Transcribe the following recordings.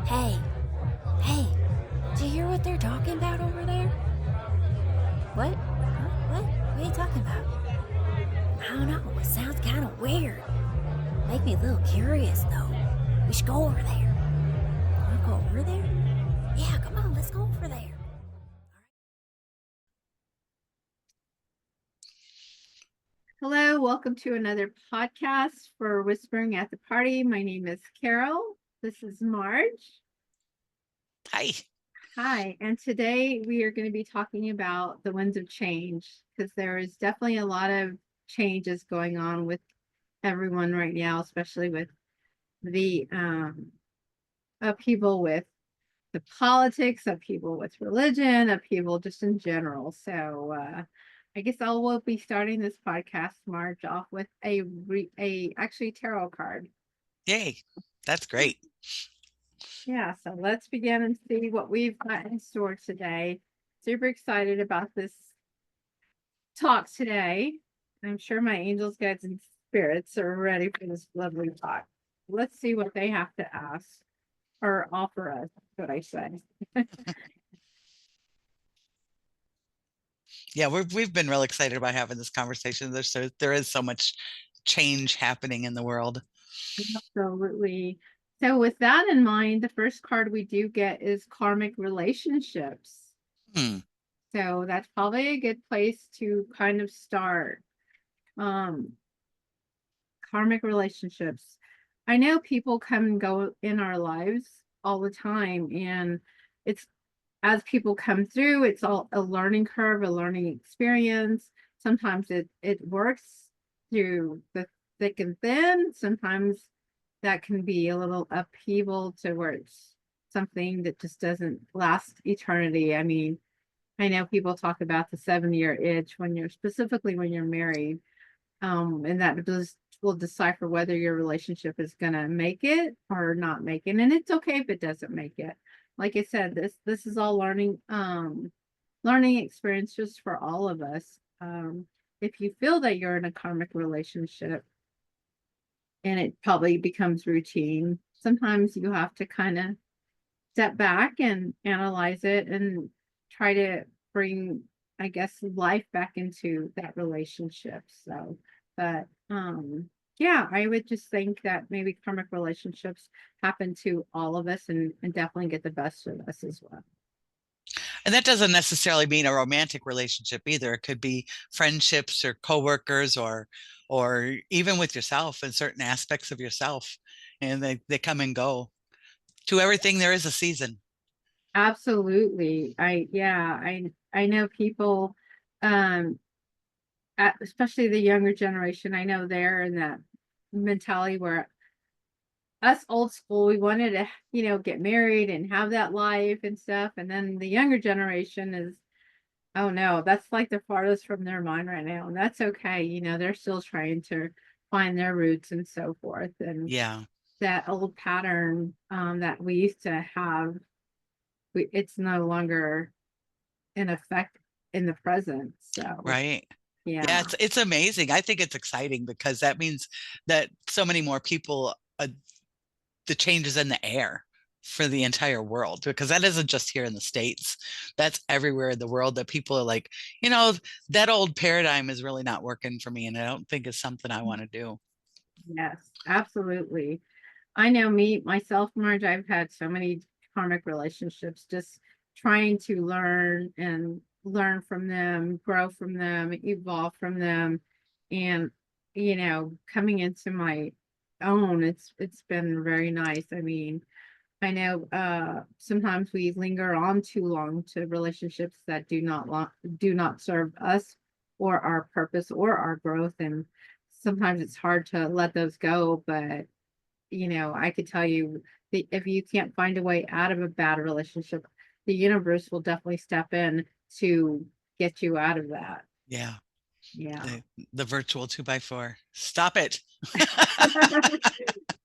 Hey, hey, do you hear what they're talking about over there? What? Huh? What are you talking about? I don't know. It sounds kind of weird. Make me a little curious, though. We should go over there. Want to go over there? Yeah, come on, let's go over there. Hello, welcome to another podcast for Whispering at the Party. My name is Carol. This is Marge. Hi. Hi, and today we are going to be talking about the winds of change because there is definitely a lot of changes going on with everyone right now, especially with the upheaval with the politics, upheaval with religion, upheaval just in general. So I guess I will be starting this podcast, Marge, off with a actually tarot card. Yay. That's great. Yeah, so let's begin and see what we've got in store today. Super excited about this talk today. I'm sure my angels, guides, and spirits are ready for this lovely talk. Let's see what they have to ask or offer us, what I say. Yeah, we've been really excited about having this conversation. There is so much change happening in the world. Absolutely. So, with that in mind, the first card we do get is karmic relationships. Hmm. So, that's probably a good place to kind of start. Um, Karmic relationships. I know people come and go in our lives all the time, and it's as people come through, it's all a learning curve, a learning experience. Sometimes it works through the thick and thin. Sometimes that can be a little upheaval to where it's something that just doesn't last eternity. I mean, I know people talk about the 7-year itch when you're specifically when you're married, and that does will decipher whether your relationship is gonna make it or not make it. And it's okay if it doesn't make it. Like I said, this is all learning experience just for all of us. If you feel that you're in a karmic relationship and it probably becomes routine, sometimes you have to kind of step back and analyze it and try to bring, I guess, life back into that relationship. So, but yeah, I would just think that maybe karmic relationships happen to all of us and definitely get the best of us as well. And that doesn't necessarily mean a romantic relationship either. It could be friendships or coworkers or even with yourself and certain aspects of yourself. And they come and go. To everything there is a season. Absolutely. I know people, um especially the younger generation. I know they're in that mentality where us old school, we wanted to, get married and have that life and stuff. And then the younger generation is, oh no, that's like the farthest from their mind right now. And that's okay. They're still trying to find their roots and so forth. And Yeah. that old pattern that we used to have, it's no longer in effect in the present. So, Right. Yeah, yeah. it's amazing. I think it's exciting because that means that so many more people the changes in the air for the entire world, because that isn't just here in the States. That's everywhere in the world that people are like, you know, that old paradigm is really not working for me. And I don't think it's something I want to do. Yes, absolutely. I know me, myself, Marge, I've had so many karmic relationships, just trying to learn from them, grow from them, evolve from them. And, coming into my own, it's been very nice. I mean, I know sometimes we linger on too long to relationships that do not serve us or our purpose or our growth. And sometimes it's hard to let those go, but I could tell you that if you can't find a way out of a bad relationship, the universe will definitely step in to get you out of that. Yeah. Yeah. The virtual 2x4. Stop it.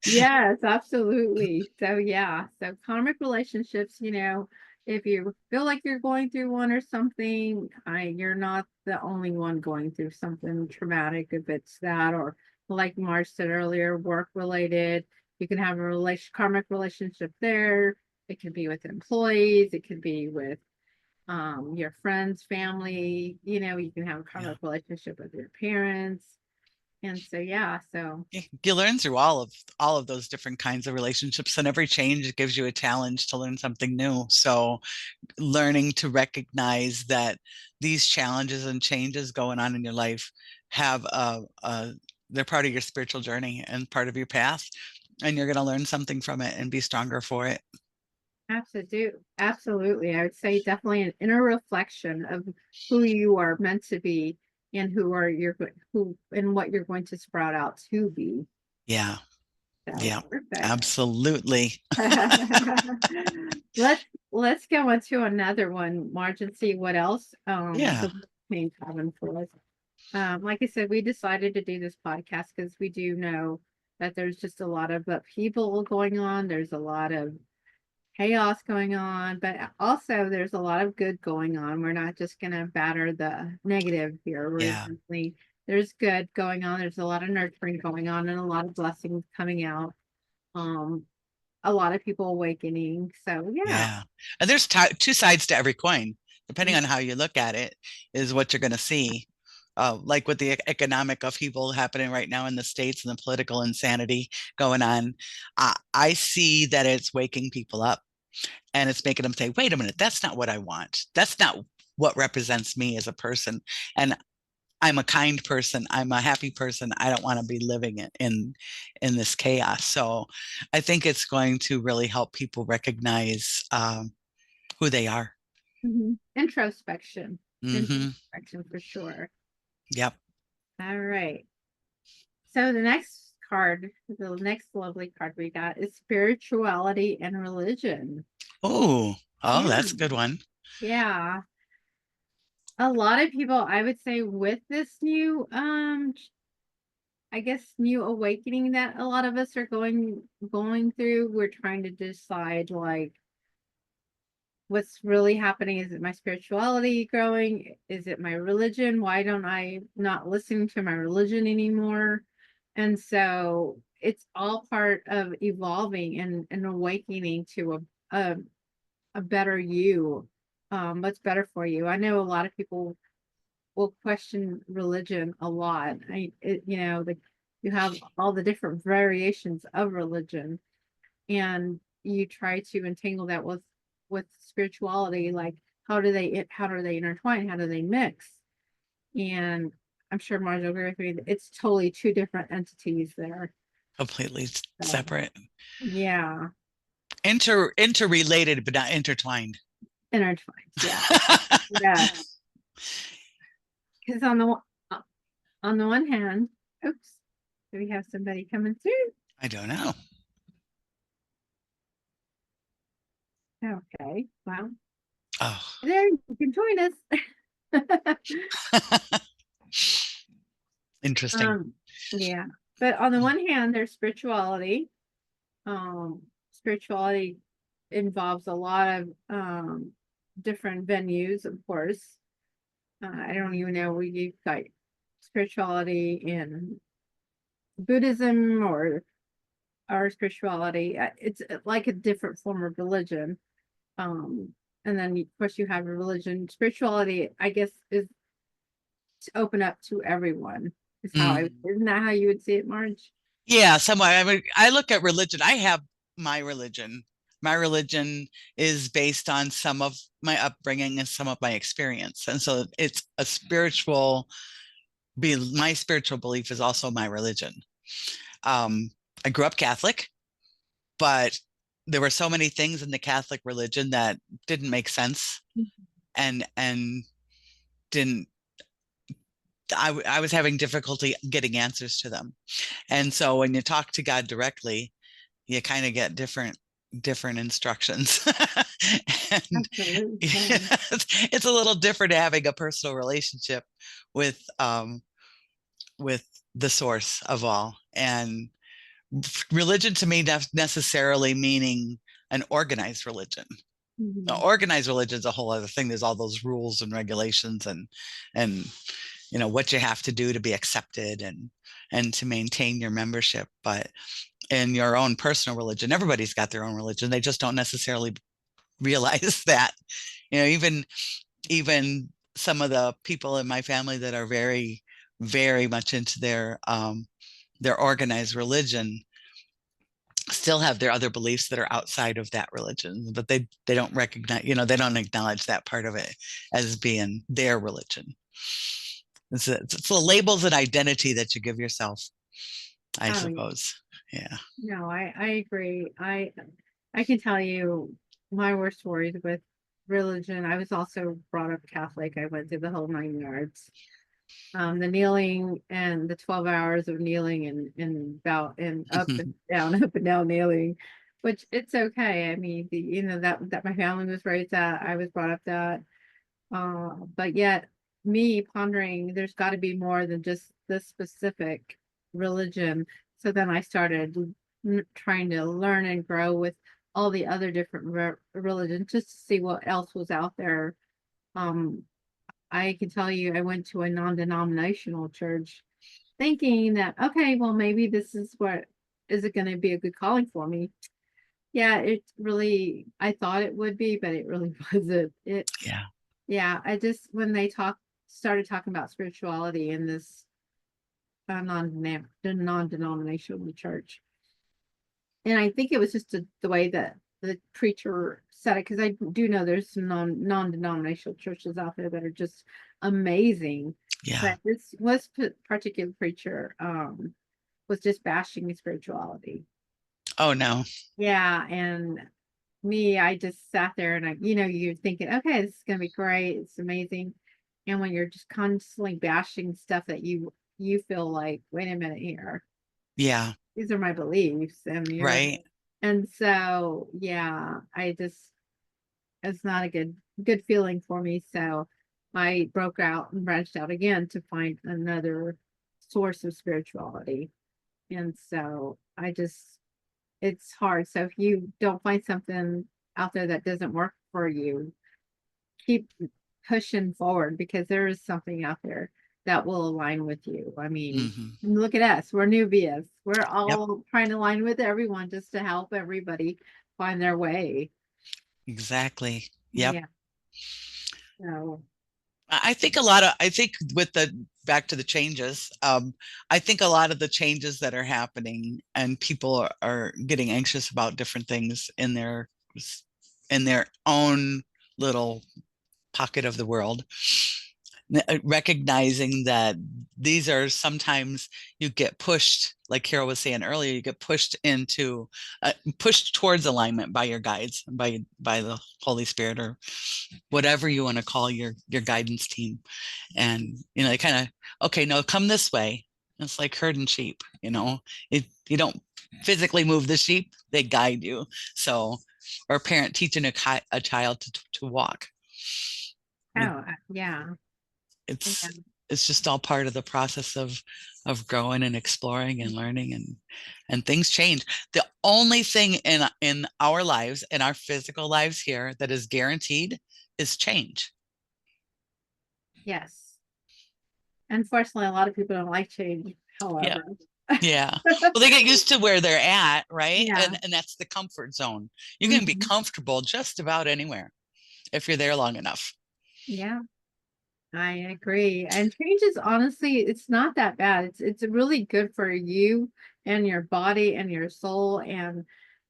Yes, absolutely. So yeah, so karmic relationships, if you feel like you're going through one or something, you're not the only one going through something traumatic. If it's that, or like Marge said earlier, work related, you can have a karmic relationship there. It could be with employees, it could be with your friends, family, you know, you can have a karmic relationship with your parents. And so You learn through all of those different kinds of relationships, and every change gives you a challenge to learn something new. So learning to recognize that these challenges and changes going on in your life have they're part of your spiritual journey and part of your path, and you're going to learn something from it and be stronger for it. Absolutely. I would say definitely an inner reflection of who you are meant to be and who and what you're going to sprout out to be. Yeah. So Yeah, perfect. absolutely. Let's go on to another one, Marge, and see what else Yeah. the main cabin for us. Like I said, we decided to do this podcast because we do know that there's just a lot of upheaval going on. There's a lot of chaos going on, but also there's a lot of good going on. We're not just going to batter the negative here. Yeah. There's good going on. There's a lot of nurturing going on and a lot of blessings coming out. A lot of people awakening. So Yeah. And there's two sides to every coin. Depending on how you look at it, is what you're going to see. Like with the economic upheaval happening right now in the States and the political insanity going on, I see that it's waking people up, and it's making them say, wait a minute, that's not what I want. That's not what represents me as a person. And I'm a kind person. I'm a happy person. I don't want to be living in this chaos. So I think it's going to really help people recognize who they are. Introspection. Mm-hmm. Introspection for sure. Yep. All right. So the next lovely card we got is spirituality and religion. Oh, Yeah. that's a good one. Yeah. A lot of people, I would say, with this new I guess new awakening that a lot of us are going through, we're trying to decide like what's really happening. Is it my spirituality growing? Is it my religion? Why don't I not listen to my religion anymore? And so it's all part of evolving and awakening to a better you. What's better for you? I know a lot of people will question religion a lot. You have all the different variations of religion, and you try to entangle that with spirituality. Like, how do they intertwine? How do they mix? And I'm sure Marge will agree with me. It's totally two different entities there. Completely So, separate. yeah. Interrelated, but not intertwined. Intertwined. Yeah. Yeah. Because on the one hand, oops, do we have somebody coming through? I don't know. Okay. Well, Oh. there, you can join us. Interesting. Yeah. But on the one hand, there's spirituality. Spirituality involves a lot of different venues, of course. I don't even know, we've got spirituality in Buddhism or our spirituality. It's like a different form of religion. And then of course you have a religion. Spirituality, I guess, is to open up to everyone. Isn't that how you would see it, Marge? Yeah, somewhat. I mean, I look at religion. I have my religion. My religion is based on some of my upbringing and some of my experience. And so it's a my spiritual belief is also my religion. I grew up Catholic, but there were so many things in the Catholic religion that didn't make sense and didn't I was having difficulty getting answers to them. And so when you talk to God directly, you kind of get different instructions. And it's a little different having a personal relationship with the source of all. And religion to me not necessarily meaning an organized religion. Organized religion is a whole other thing. There's all those rules and regulations and what you have to do to be accepted and to maintain your membership. But in your own personal religion. Everybody's got their own religion. They just don't necessarily realize that. Even some of the people in my family that are very, very much into their organized religion still have their other beliefs that are outside of that religion, but they don't recognize, they don't acknowledge that part of it as being their religion. It's the labels and identity that you give yourself, I suppose. Yeah. No, I agree. I can tell you my worst stories with religion. I was also brought up Catholic. I went through the whole 9 yards. The kneeling and the 12 hours of kneeling and bow and up and down kneeling, which it's okay. I mean, that my family was raised that, I was brought up that. But yet me pondering there's got to be more than just this specific religion. So then I started trying to learn and grow with all the other different religions just to see what else was out there. I can tell you, I went to a non-denominational church thinking that, okay, well, maybe this is what is it going to be a good calling for me. Yeah, it really, I thought it would be, but it really wasn't. Yeah, I just, when they started talking about spirituality in this non-denominational church, and I think it was just the way that the preacher said it, because I do know there's some non-denominational churches out there that are just amazing. Yeah. But this particular preacher was just bashing spirituality. Oh no. Yeah, and me, I just sat there and you're thinking, okay, this is gonna be great, it's amazing. And when you're just constantly bashing stuff that you feel like, wait a minute here. Yeah. These are my beliefs. And right. And so, yeah, it's not a good feeling for me. So I broke out and branched out again to find another source of spirituality. And so it's hard. So if you don't find something out there that doesn't work for you, keep pushing forward, because there is something out there that will align with you. I mean, look at us. We're Neuvias. We're all trying to align with everyone just to help everybody find their way. Exactly. Yep. Yeah. So I think with back to the changes, I think a lot of the changes that are happening and people are getting anxious about different things in their own little pocket of the world, recognizing that these are sometimes you get pushed, like Carol was saying earlier, you get pushed towards alignment by your guides, by the Holy Spirit, or whatever you want to call your guidance team. And they kind of, okay, no, come this way. It's like herding sheep. You don't physically move the sheep, they guide you. So, or a parent teaching a child to walk. yeah. It's just all part of the process of growing and exploring and learning, and things change. The only thing in our lives, in our physical lives here, that is guaranteed is change. Yes. Unfortunately, a lot of people don't like change, however. Yeah. Well, they get used to where they're at, right? Yeah. And that's the comfort zone. You can be comfortable just about anywhere if you're there long enough. Yeah, I agree. And change is, honestly, it's not that bad. It's really good for you and your body and your soul and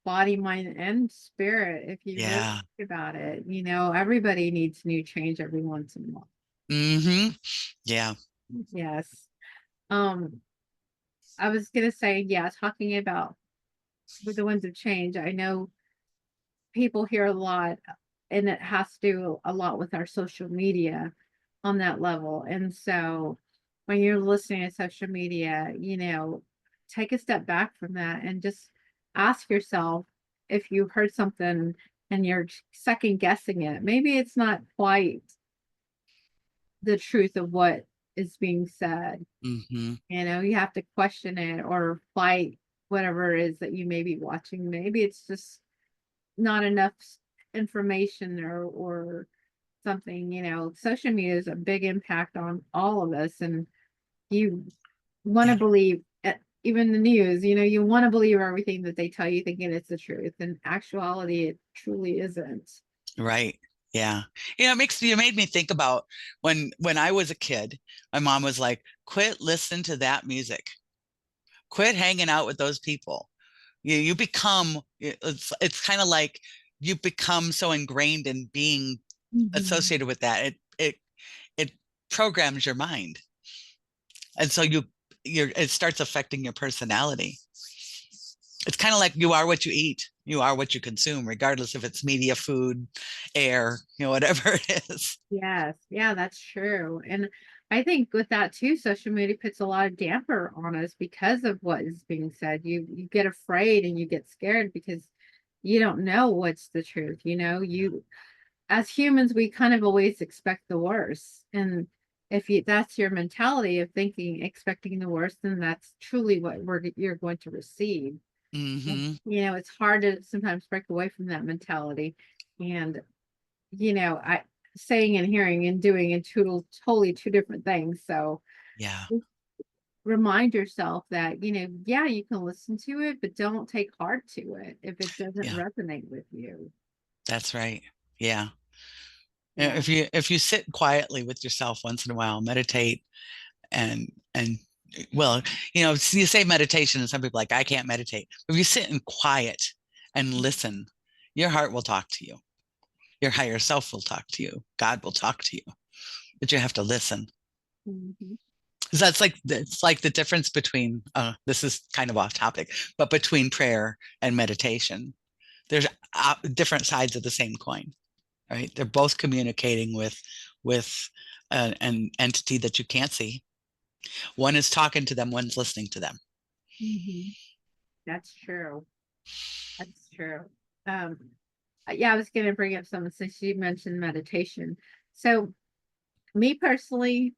body, mind, and spirit, if you really think about it. Everybody needs new change every once in a while. Yeah. Yes. I was gonna say, yeah, talking about the winds of change, I know people hear a lot, and it has to do a lot with our social media on that level. And so when you're listening to social media, take a step back from that and just ask yourself, if you heard something and you're second guessing it, maybe it's not quite the truth of what is being said. You have to question it or fight whatever it is that you may be watching. Maybe it's just not enough information or something. Social media is a big impact on all of us, and you want to believe even the news, you want to believe everything that they tell you thinking it's the truth. In actuality, it truly isn't. Right. Yeah. It made me think about when I was a kid, my mom was like, quit listening to that music. Quit hanging out with those people. You become it's kind of like you become so ingrained in being Mhm. associated with that. It programs your mind. And so it starts affecting your personality. It's kind of like you are what you eat. You are what you consume, regardless if it's media, food, air, whatever it is. Yes, yeah, that's true. And I think with that too, social media puts a lot of damper on us because of what is being said. You get afraid and you get scared because you don't know what's the truth. You as humans, we kind of always expect the worst. And if that's your mentality of thinking, expecting the worst, then that's truly what you're going to receive. And, Hmm. it's hard to sometimes break away from that mentality. And, I saying and hearing and doing and totally two different things. So Yeah. just remind yourself that, yeah, you can listen to it, but don't take heart to it if it doesn't Yeah. resonate with you. That's right. Yeah. Yeah. If you sit quietly with yourself once in a while, meditate and well, you say meditation and some people are like, I can't meditate. If you sit in quiet and listen, your heart will talk to you. Your higher self will talk to you. God will talk to you, but you have to listen. Mhm. 'Cause it's like the difference between this is kind of off topic, but between prayer and meditation. There's different sides of the same coin, right? They're both communicating with an entity that you can't see. One is talking to them, one's listening to them. Mhm. That's true. That's true. Um, yeah, I was going to bring up something since you mentioned meditation. So, me personally,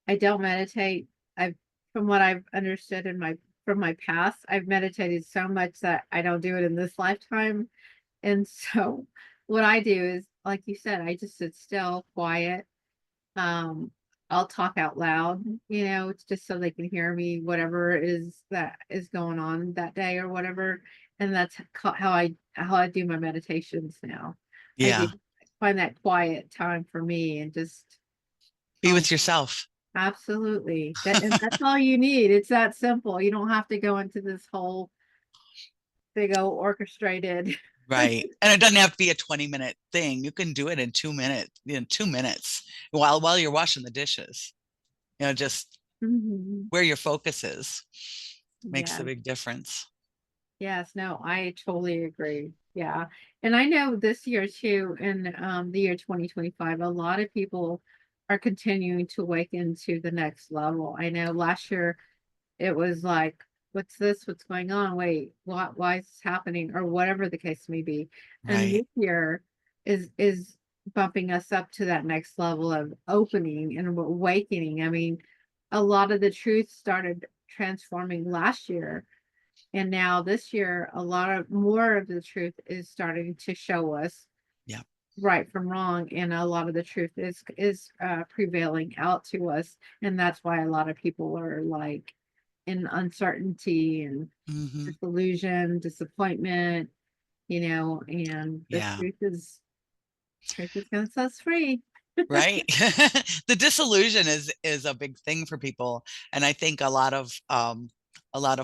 I don't meditate. I've, from what I've understood from my past, I've meditated so much that I don't do it in this lifetime. And so, what I do is, like you said, I just sit still, quiet. Um, I'll talk out loud, it's just so they can hear me, whatever is that is going on that day or whatever. And that's how I do my meditations now. I do Yeah. find that quiet time for me and just Be oh, with yourself. absolutely. And that's all you need. It's that simple. You don't have to go into this whole big old orchestrated. Right. And it doesn't have to be a 20-minute thing. You can do it in 2 minutes, 2 minutes while you're washing the dishes. Just Mhm. where your focus is makes a Yeah. big difference. Yes, no, I totally agree. Yeah. And I know this year too, in the year 2025, a lot of people are continuing to awaken to the next level. I know last year it was like, what's this? What's going on? Wait, why is this happening? Or whatever the case may be. And Right. this year is bumping us up to that next level of opening and awakening. I mean, a lot of the truth started transforming last year, and now this year, a lot of more of the truth is starting to show us Yeah. right from wrong, and a lot of the truth is prevailing out to us, and that's why a lot of people are like in uncertainty and Hmm. disillusion, disappointment, and the Yeah. truth is going to set us free. Right. The disillusion is a big thing for people. And I think a lot of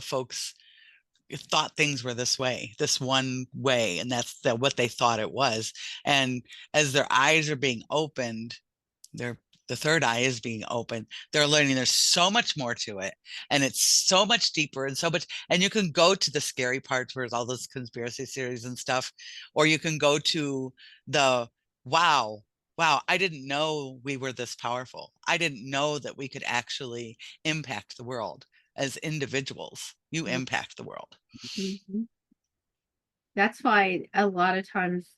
folks thought things were this one way, and that's what they thought it was. And as their eyes are being opened, their the third eye is being open, they're learning there's so much more to it, and it's so much deeper and so much. And you can go to the scary parts where it's all those conspiracy theories and stuff, or you can go to the wow, wow, I didn't know we were this powerful. I didn't know that we could actually impact the world. As individuals, you impact the world. Mhm. That's why a lot of times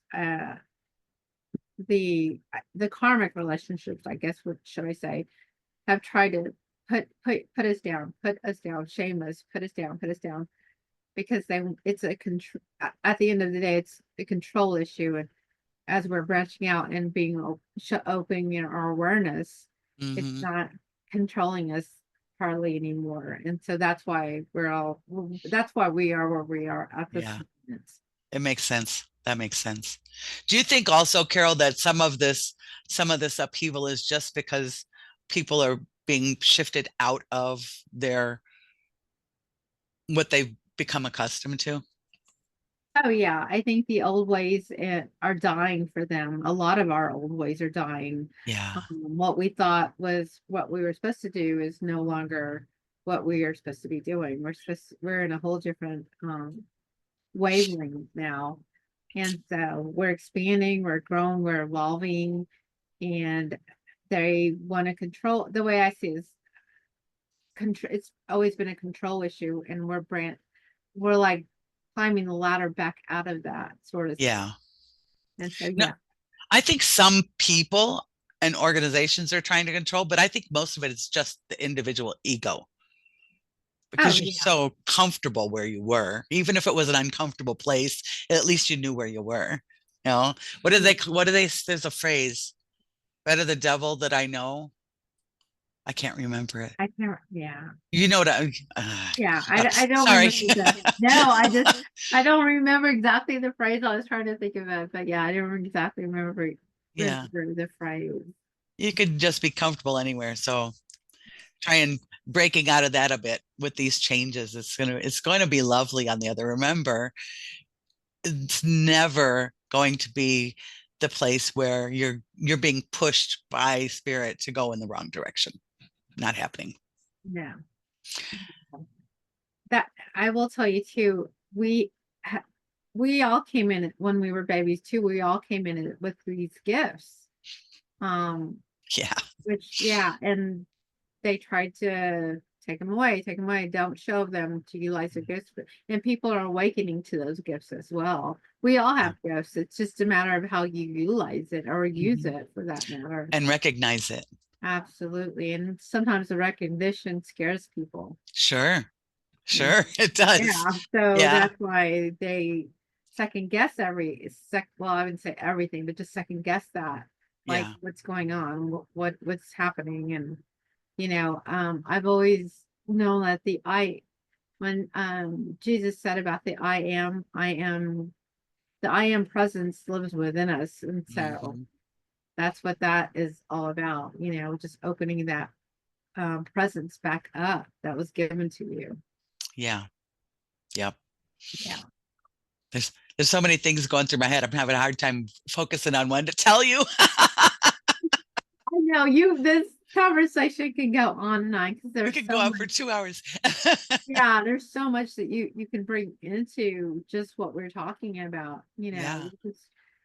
the karmic relationships, I guess, what should I say, have tried to put us down, shame us, put us down, because it's a control. At the end of the day, it's a control issue, and as we're branching out and being opening our awareness, it's Hmm. not controlling us. hardly anymore. And so that's why we are where we are at this Yeah, moment. it makes sense. That makes sense. Do you think also, Carol, that some of this upheaval is just because people are being shifted out of their what they've become accustomed to? Oh yeah, I think the old ways are dying for them. A lot of our old ways are dying. Yeah. What we thought was what we were supposed to do is no longer what we are supposed to be doing. We're in a whole different wavelength now. And so we're expanding, we're growing, we're evolving, and they want to control. The way I see it is control. It's always been a control issue, and we're like climbing the ladder back out of that sort of stuff. Yeah. And so No, yeah. I think some people and organizations are trying to control, but I think most of it is just the individual ego Oh because you're yeah. so comfortable where you were. Even if it was an uncomfortable place, at least you knew where you were. You know, what do they, there's a phrase, better the devil that I know. I can't remember it. I can't. Yeah. You know what Yeah. I don't sorry. remember that. No, I don't remember exactly the phrase. I was trying to think of it, but yeah, I don't exactly Yeah, remember the phrase. you could just be comfortable anywhere. So try and breaking out of that a bit with these changes. It's going to be lovely on the other. Remember, it's never going to be the place where you're being pushed by spirit to go in the wrong direction. Not happening. No. That I will tell you too. We all came in when we were babies too. We all came in with these gifts. Um, Yeah. which yeah, and they tried to take them away, don't show them to utilize their gifts. And people are awakening to those gifts as well. We all Yeah. have gifts. It's just a matter of how you utilize it or use Mhm. it for that matter. And recognize it. Absolutely. And sometimes the recognition scares people. Sure. And Sure. It does. yeah, so Yeah. that's why they second guess well, I wouldn't say everything, but just second guess that, like Yeah. what's going on, what's happening. And I've always known that when Jesus said about the I am presence lives within us. And so Mhm. that's what that is all about, just opening that presence back up that was given to you. Yeah. Yep. Yeah. There's so many things going through my head. I'm having a hard time focusing on one to tell you. I know this conversation can go on and on because We there's could so go out much. for 2 hours. Yeah, there's so much that you can bring into just what we're talking about. Yeah.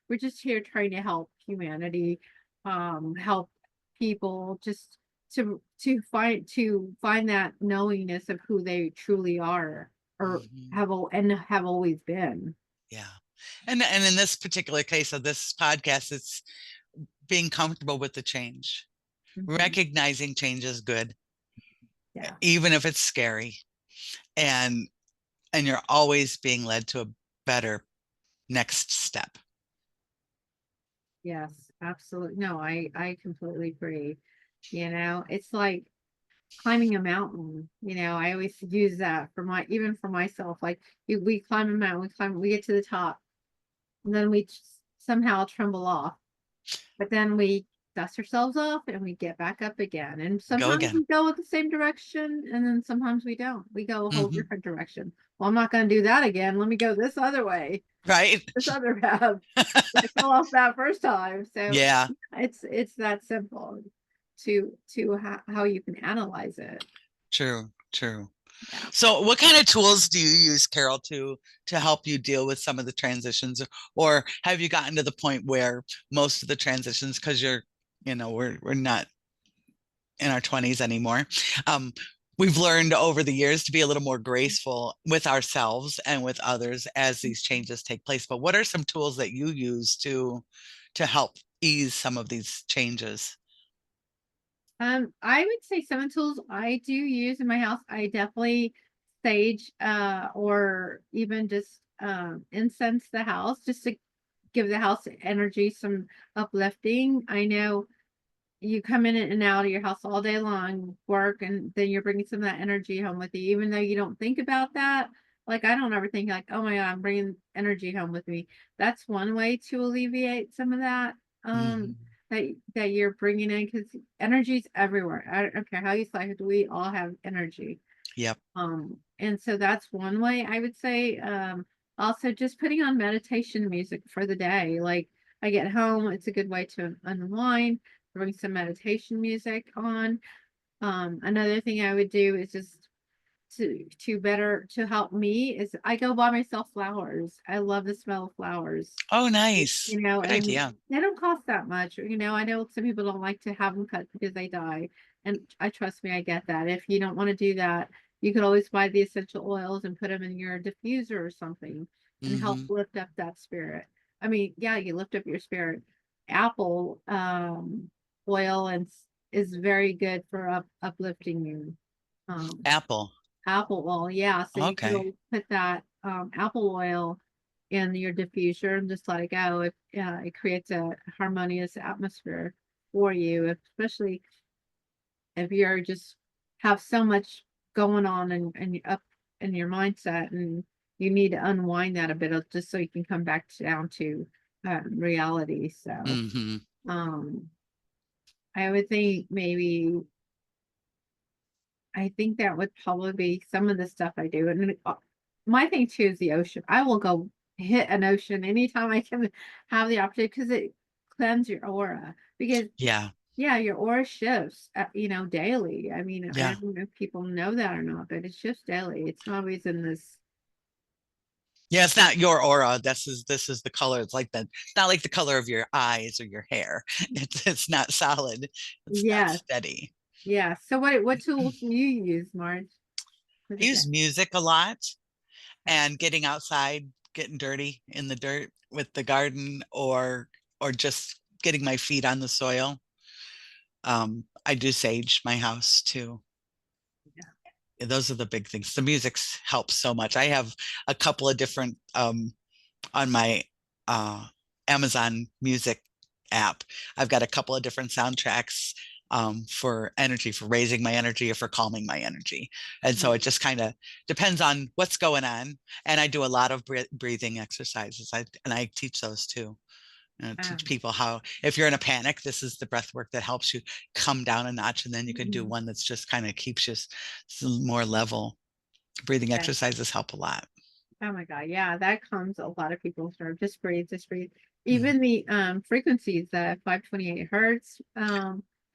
We're just here trying to help humanity, help people just to find that knowingness of who they truly are or Mhm. have always been. Yeah. And in this particular case of this podcast, it's being comfortable with the change. Mhm. Recognizing change is good, Yeah. even if it's scary. And you're always being led to a better next step. Yes, absolutely. No, I completely agree. It's like climbing a mountain. I always use that even for myself. Like we climb a mountain, we get to the top, and then we somehow tremble off. But then we dust ourselves off and we get back up again. And Go sometimes again. we go with the same direction, and then sometimes we don't. We go a whole Mhm. different direction. Well, I'm not going to do that again. Let me go this other way, Right? this other path. I fell off that first time. So Yeah. it's that simple to how you can analyze it. True. True. Yeah. So what kind of tools do you use, Carol, to help you deal with some of the transitions? Or have you gotten to the point where most of the transitions, because we're not in our 20s anymore. We've learned over the years to be a little more graceful with ourselves and with others as these changes take place. But what are some tools that you use to help ease some of these changes? I would say some of the tools I do use in my house, I definitely sage or even just incense the house just to give the house energy, some uplifting. I know you come in and out of your house all day long, work, and then you're bringing some of that energy home with you, even though you don't think about that. Like, I don't ever think like, oh my God, I'm bringing energy home with me. That's one way to alleviate some of that, Mhm. that you're bringing in, because energy's everywhere. I don't care how you slice it, we all have energy. Yep. And so that's one way I would say. Also just putting on meditation music for the day. Like, I get home, it's a good way to unwind, bring some meditation music on. Another thing I would do is just to help me is I go buy myself flowers. I love the smell of flowers, Oh, nice. Good and idea. they don't cost that much. I know some people don't like to have them cut because they die. And I trust me, I get that. If you don't want to do that, you could always buy the essential oils and put them in your diffuser or something and help Hmm. lift up that spirit. I mean, yeah, you lift up your spirit. Apple oil and is very good for uplifting you. Um, Apple. Apple oil, yeah. So you Okay. can put that apple oil in your diffuser and just let it go. It creates a harmonious atmosphere for you, especially if you're just have so much going on and up in your mindset, and you need to unwind that a bit just so you can come back down to reality. So Hmm. um, I would think maybe I think that would probably be some of the stuff I do. And my thing too is the ocean. I will go hit an ocean anytime I can have the opportunity because it cleanses your aura. Because Yeah. yeah, your aura shifts, daily. I mean, I Yeah. don't know if people know that or not, but it shifts daily. It's not always in this. Yeah, it's not your aura. This is the color. It's like it's not like the color of your eyes or your hair. It's not solid. It's not Yes, steady. yeah. So what tools do you use, Marge, for I the day? use music a lot and getting outside, getting dirty in the dirt with the garden or just getting my feet on the soil. I do sage my house too. Those are the big things. The music helps so much. I have a couple of different on my uh, Amazon Music app. I've got a couple of different soundtracks for energy, for raising my energy or for calming my energy. And so Yeah. it just kind of depends on what's going on. And I do a lot of breathing exercises. And I teach those too. Teach Um, people how, if you're in a panic, this is the breath work that helps you come down a notch. And then you can do mhm. one that's just kind of keeps you more level. Breathing Yeah. exercises help a lot. Oh my God, yeah, that calms a lot of people's nerve. Just breathe, just breathe. Mhm. Even the frequencies, the 528 hertz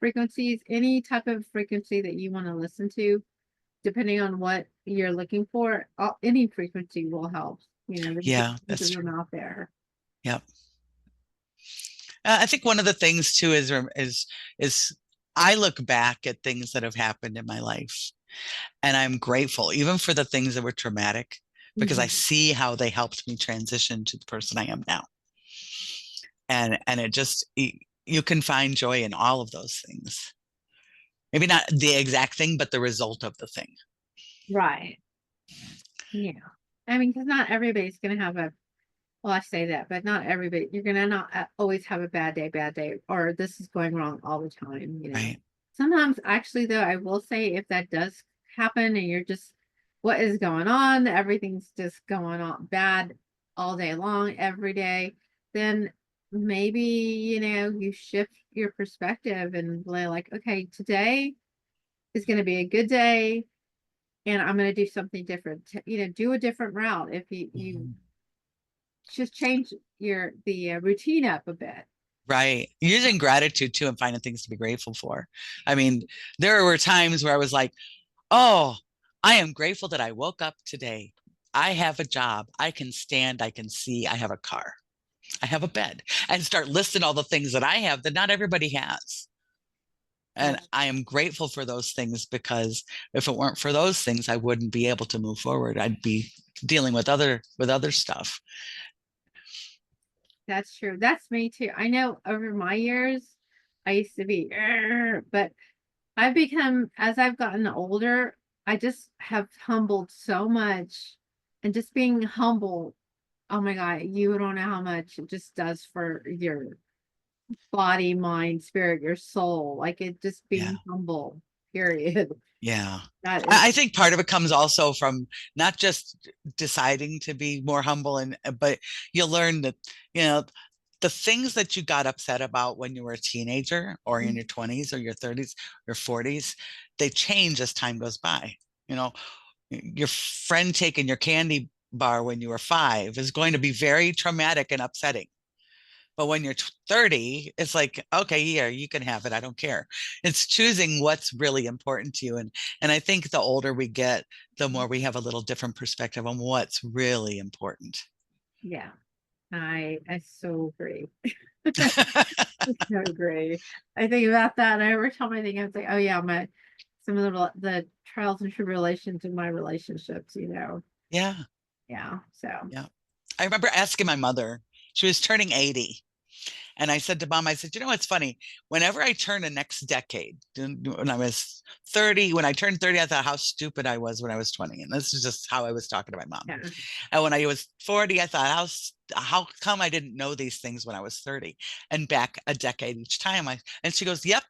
frequencies, any type of frequency that you want to listen to, depending on what you're looking for, any frequency will help. There's just Yeah, tons that's of them true. out there. Yep. I think one of the things too is I look back at things that have happened in my life, and I'm grateful even for the things that were traumatic because I Mhm. see how they helped me transition to the person I am now. And it just you can find joy in all of those things. Maybe not the exact thing, but the result of the thing. Right. Yeah. I mean, because not everybody's going to have well, I say that, but not everybody, you're going to not always have a bad day, or this is going wrong all the time. Right. Sometimes, actually, though, I will say if that does happen and you're just, what is going on? Everything's just going on bad all day long, every day, then maybe, you shift your perspective and like, okay, today is going to be a good day and I'm going to do something different. Do a different route. If you Mhm. just change the routine up a bit. Right. Using gratitude too and finding things to be grateful for. I mean, there were times where I was like, oh, I am grateful that I woke up today. I have a job. I can stand. I can see. I have a car. I have a bed. And start listing all the things that I have that not everybody has. Yeah, And I am grateful for those things because if it weren't for those things, I wouldn't be able to move forward. I'd be dealing with other stuff. that's true. That's me too. I know over my years, I used to be, but I've become, as I've gotten older, I just have humbled so much. And just being humble, oh my God, you don't know how much it just does for your body, mind, spirit, your soul, like it just Yeah. being humble, period. Yeah. That is, I think part of it comes also from not just deciding to be more humble but you learn that, you know, the things that you got upset about when you were a teenager or in your 20s or your 30s or 40s, they change as time goes by. You know, your friend taking your candy bar when you were 5 is going to be very traumatic and upsetting. But when you're 30, it's like, okay, yeah, you can have it. I don't care. It's choosing what's really important to you. And I think the older we get, the more we have a little different perspective on what's really important. yeah, I so agree. So agree. I think about that, and every time I think, I was like, oh yeah, my some of the trials and tribulations in my relationships, you know. Yeah. Yeah. So Yeah. I remember asking my mother, she was turning 80. And I said to mom, I said, you know, what's funny? Whenever I turn the next decade, when I was 30, when I turned 30, I thought how stupid I was when I was 20. And this is just how I was talking to my mom. yeah, And when I was 40, I thought, how come I didn't know these things when I was 30? And back a decade each time. And she goes, yep,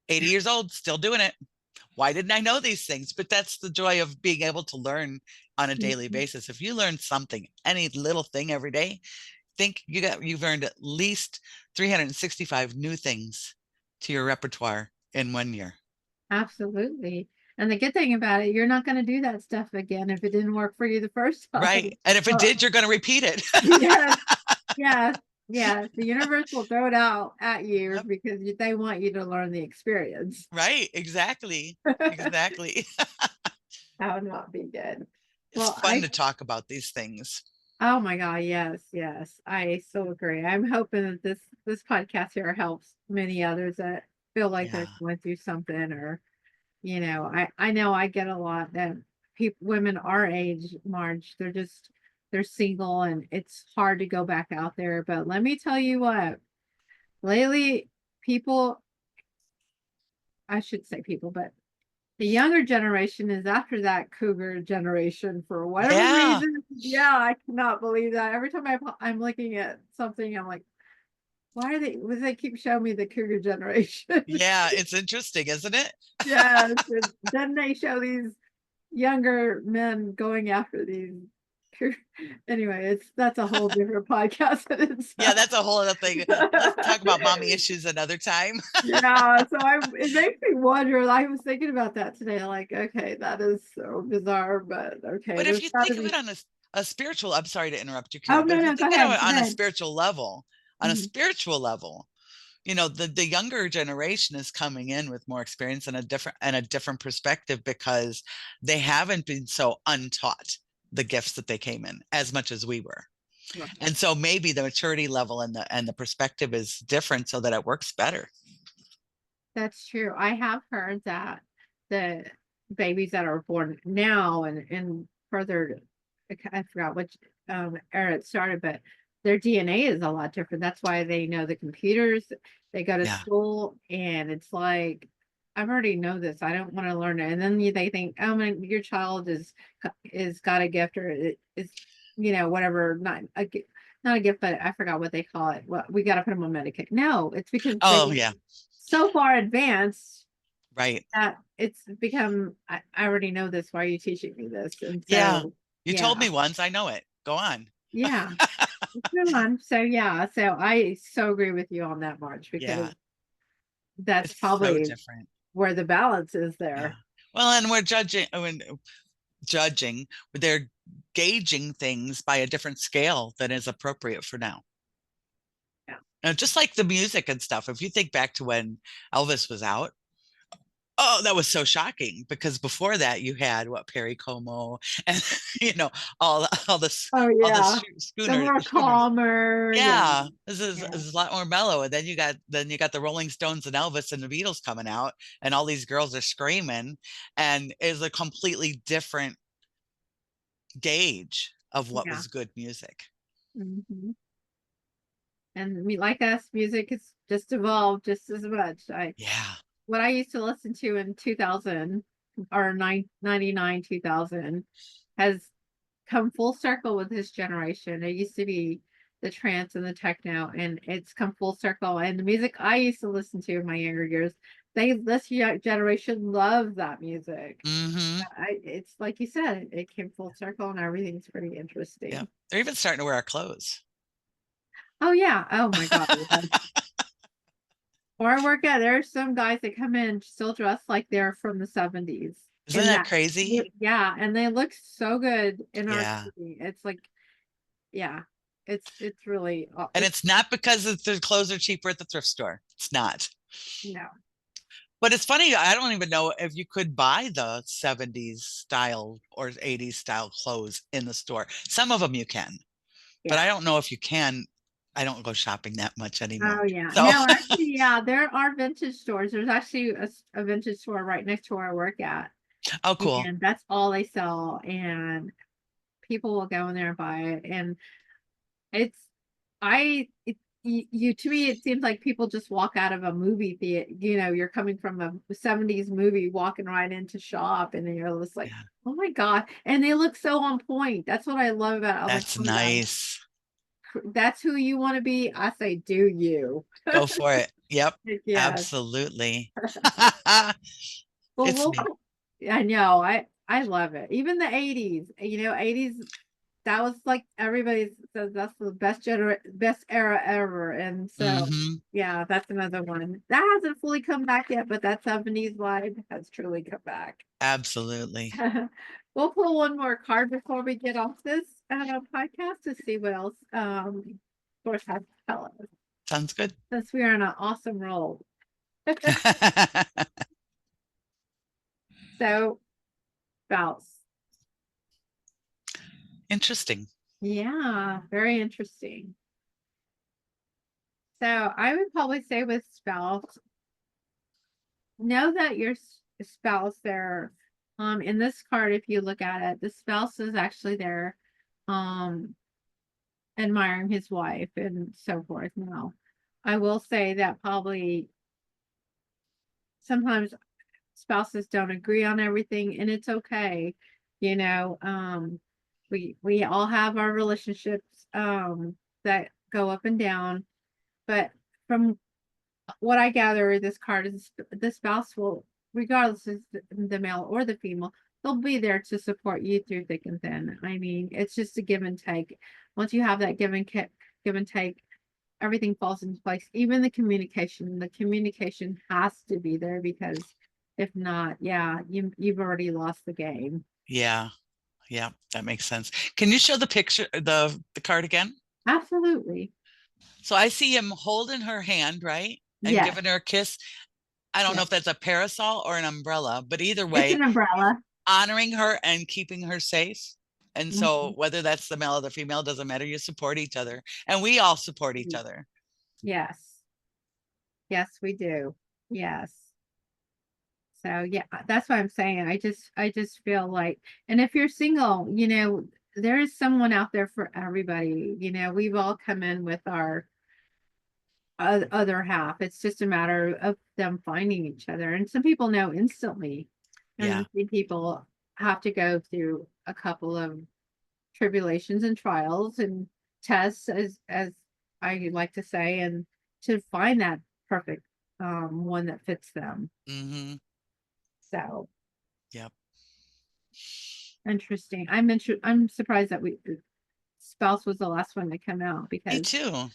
80 years old, still doing it. Why didn't I know these things? But that's the joy of being able to learn on a daily mhm, basis. If you learn something, any little thing every day, think you've earned at least 365 new things to your repertoire in 1 year. absolutely. And the good thing about it, you're not going to do that stuff again if it didn't work for you the first time. Right. And if it Well, did, you're going to repeat it. yes, yes, yes. The universe will throw it out at you Yep. because they want you to learn the experience. Right. Exactly. That Exactly. would not be good. It's Well, fun to talk about these things. oh my God, yes, yes. I so agree. I'm hoping that this podcast here helps many others that feel like they're Yeah. going through something, or I know I get a lot that people, women our age, Marge, they're single and it's hard to go back out there. But let me tell you what, lately people, I should say people, but the younger generation is after that cougar generation for whatever Yeah. reason. Yeah, I cannot believe that. Every time I'm looking at something, I'm like, why are they? Was they keep showing me the cougar generation? Yeah. It's interesting, isn't it? Yes, and then they show these younger men going after these. Anyway, that's a whole different podcast in Yeah. itself. That's a whole other thing. Let's talk about mommy issues another time. Yeah, so it makes me wonder. I was thinking about that today. Like, okay, that is so bizarre, but okay, But if there's you got to think of be. it on a spiritual, I'm sorry to interrupt you, Oh Carol, but no, if you no, go think of ahead, it go on a ahead. spiritual level, Mhm. you know, the younger generation is coming in with more experience and a different perspective because they haven't been so untaught the gifts that they came in as much as we were. Right. And so maybe the maturity level and the perspective is different so that it works better. That's true. I have heard that the babies that are born now and further, I forgot which era it started, but their DNA is a lot different. That's why they know the computers. They go to Yeah. school, and it's like, I already know this. I don't want to learn it. And then they think, oh, your child is got a gift, or is whatever, not a gift, but I forgot what they call it. Well, we got to put them on medication. No, it's because Oh, they yeah. so far advanced Right. that it's become, I already know this. Why are you teaching me this? And Yeah. so, You told yeah, me once. I know it. Go on. yeah, it's been fun. So, yeah, so I so agree with you on that, March, because Yeah. that's It's so probably different. where the balance is Yeah. there. Well, and we're judging, they're gauging things by a different scale than is appropriate for now. Yeah. Now, just like the music and stuff, if you think back to when Elvis was out, oh, that was so shocking because before that you had what Perry Como and you know Oh, all the yeah. The more schooners. calmer. Yeah. Yeah, Yeah. this is a lot more mellow. And then you got the Rolling Stones and Elvis and the Beatles coming out, and all these girls are screaming, and is a completely different gauge of what Yeah. was good music. Hmm. And like us, music has just evolved just as much. Yeah, What I used to listen to in 2000 or 99, 2000 has come full circle with this generation. It used to be the trance and the techno, and it's come full circle. And the music I used to listen to in my younger years, this generation loves that music. Mm-hmm. It's like you said, it came full circle, and everything's pretty Yeah. interesting. They're even starting to wear our clothes. Oh yeah. Oh my God. Yes. Or I work out, there's some guys that come in still dressed like they're from the 70s. Isn't And that that, crazy? yeah, and they look so good in our Yeah. clothing. It's like, yeah, it's really, And it's it's not because the clothes are cheaper at the thrift store. It's not. no. But it's funny, I don't even know if you could buy the 70s style or 80s style clothes in the store. Some of them you can, but Yeah. I don't know if you can. I don't go shopping that much anymore. Oh yeah. So, No, actually, yeah, there are vintage stores. There's actually a vintage store right next to where I work at. oh, cool. And that's all they sell. And people will go in there and buy it. And it's you to me it seems like people just walk out of a movie theater. You're coming from a 70s movie walking right into shop, and then you're just like, Yeah, oh my God. And they look so on point. That's what I love about it. I was like, that's oh my God, nice. that's who you want to be. I say, do you? Go for it. Yep, Yes. absolutely. Well, It's neat. I know. I love it. Even the 80s, 80s, that was like everybody says that's the best era ever. And so, Hmm. yeah, that's another one. That hasn't fully come back yet, but that 70s vibe has truly come back. Absolutely. We'll pull one more card before we get off this podcast to see what else Source has to tell us. Sounds good. Since we are on an awesome roll. So, spouse. Interesting. Yeah, very interesting. So I would probably say with spouse, know that your spouse there, in this card, if you look at it, the spouse is actually there, um, admiring his wife and so forth. Now, I will say that probably sometimes spouses don't agree on everything, and it's okay. You know, we all have our relationships that go up and down, but from what I gather with this card is the spouse will, regardless of the male or the female, they'll be there to support you through thick and thin. I mean, it's just a give and take. Once you have that give and take, everything falls into place. Even the communication has to be there, because if not, yeah, you've already lost the game. Yeah. Yeah, that makes sense. Can you show the picture, the card again? Absolutely. So I see him holding her hand, right? And Yes. giving her a kiss. I don't know Yes. if that's a parasol or an umbrella, but either It's way, an he's umbrella. honoring her and keeping her safe. And so Mhm. whether that's the male or the female, doesn't matter. You support each other. And we all support each other. Yes. Yes, we do. Yes. So yeah, that's what I'm saying. I just feel like, and if you're single, there is someone out there for everybody. We've all come in with our other half. It's just a matter of them finding each other. And some people know instantly, Yeah. and some people have to go through a couple of tribulations and trials and tests, as I like to say, and to find that perfect one that fits them. Hmm. So Yep. interesting. I'm surprised that we spouse was the last one to come out, Me because too.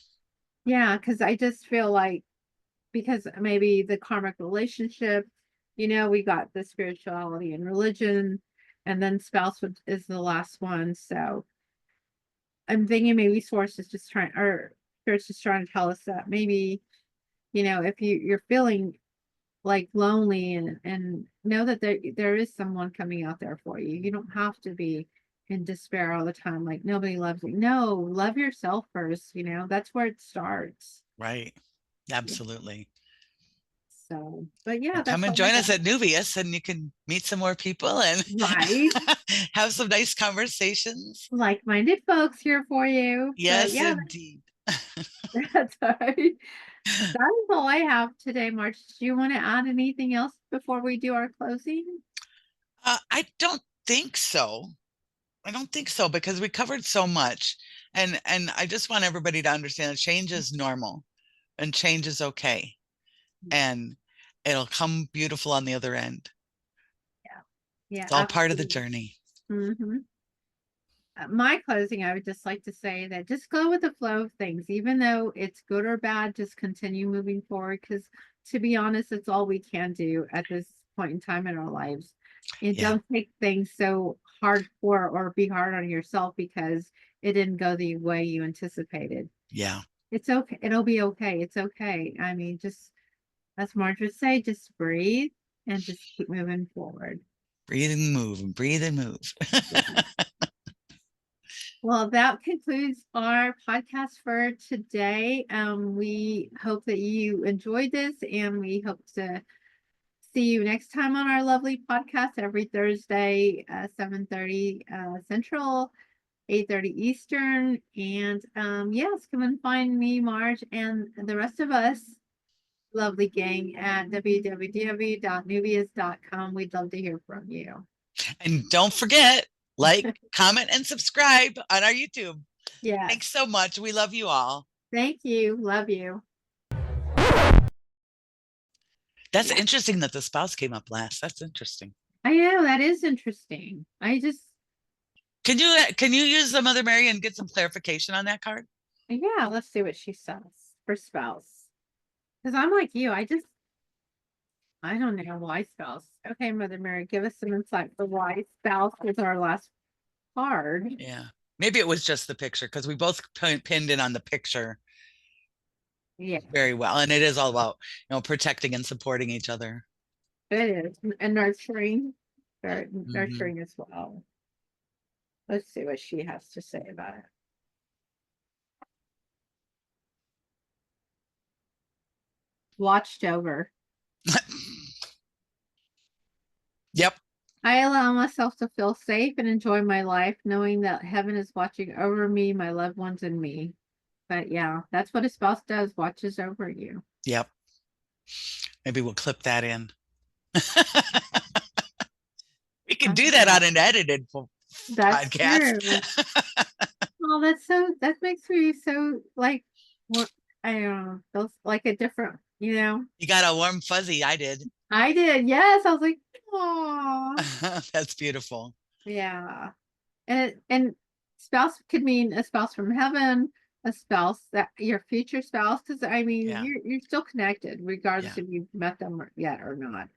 yeah, because I just feel like, because maybe the karmic relationship, we got the spirituality and religion, and then spouse is the last one. So I'm thinking maybe source is just trying, or spirit's just trying to tell us that maybe, if you're feeling like lonely, and know that there is someone coming out there for you. You don't have to be in despair all the time, like nobody loves you. No, love yourself first. That's where it starts. Right. Absolutely. So, but yeah, Well, come that's and all I join us got. at Neuvias and you can meet some more people and Right. have some nice conversations. Like-minded folks here for you. But Yes, yeah, indeed. that's all right. That is all I have today, March. Do you want to add anything else before we do our closing? I don't think so. I don't think so because we covered so much. And I just want everybody to understand that change is normal and change is okay. And it'll come beautiful on the other end. Yeah, It's all part of the absolutely. journey. Mm-hmm. My closing, I would just like to say that just go with the flow of things, even though it's good or bad, just continue moving forward. Because to be honest, it's all we can do at this point in time in our lives. And Yeah. don't take things so hard for or be hard on yourself because it didn't go the way you anticipated. Yeah. It's okay. It'll be okay. It's okay. I mean, just as Marge would say, just breathe and just keep moving forward. Breathe and move and breathe and move. Yeah. Well, that concludes our podcast for today. We hope that you enjoyed this, and we hope to see you next time on our lovely podcast every Thursday, 7:30 Central, 8:30 Eastern. And yes, come and find me, Marge, and the rest of us, lovely gang, at www.neuvias.com. We'd love to hear from you. And don't forget, like, comment, and subscribe on our YouTube. Yes. Thanks so much. We love you all. Thank you. Love you. That's Yeah. interesting that the spouse came up last. That's interesting. I know that is interesting. Can you use the Mother Mary and get some clarification on that card? Yeah, let's see what she says for spouse. Because I'm like you, I don't know why spouse. Okay, Mother Mary, give us some insight for why spouse was our last card. Yeah. Maybe it was just the picture because we both pinned in on the picture Yeah, very well. And it is all about, protecting and supporting each other. it is. And nurturing, Mhm. nurturing as well. Let's see what she has to say about it. Watched over. Yep. I allow myself to feel safe and enjoy my life, knowing that heaven is watching over me, my loved ones, and me. But yeah, that's what a spouse does, watches over you. Yep. Maybe we'll clip that in. We can do that on an edited That's podcast. true. Oh, that makes me so like what I don't know, feels like a different, You got a warm fuzzy. I did. I did, yes. I was like, oh, That's beautiful. yeah. And spouse could mean a spouse from heaven, a spouse that your future spouse, because I mean Yeah. you're still connected regardless Yeah. if you've met them yet or not.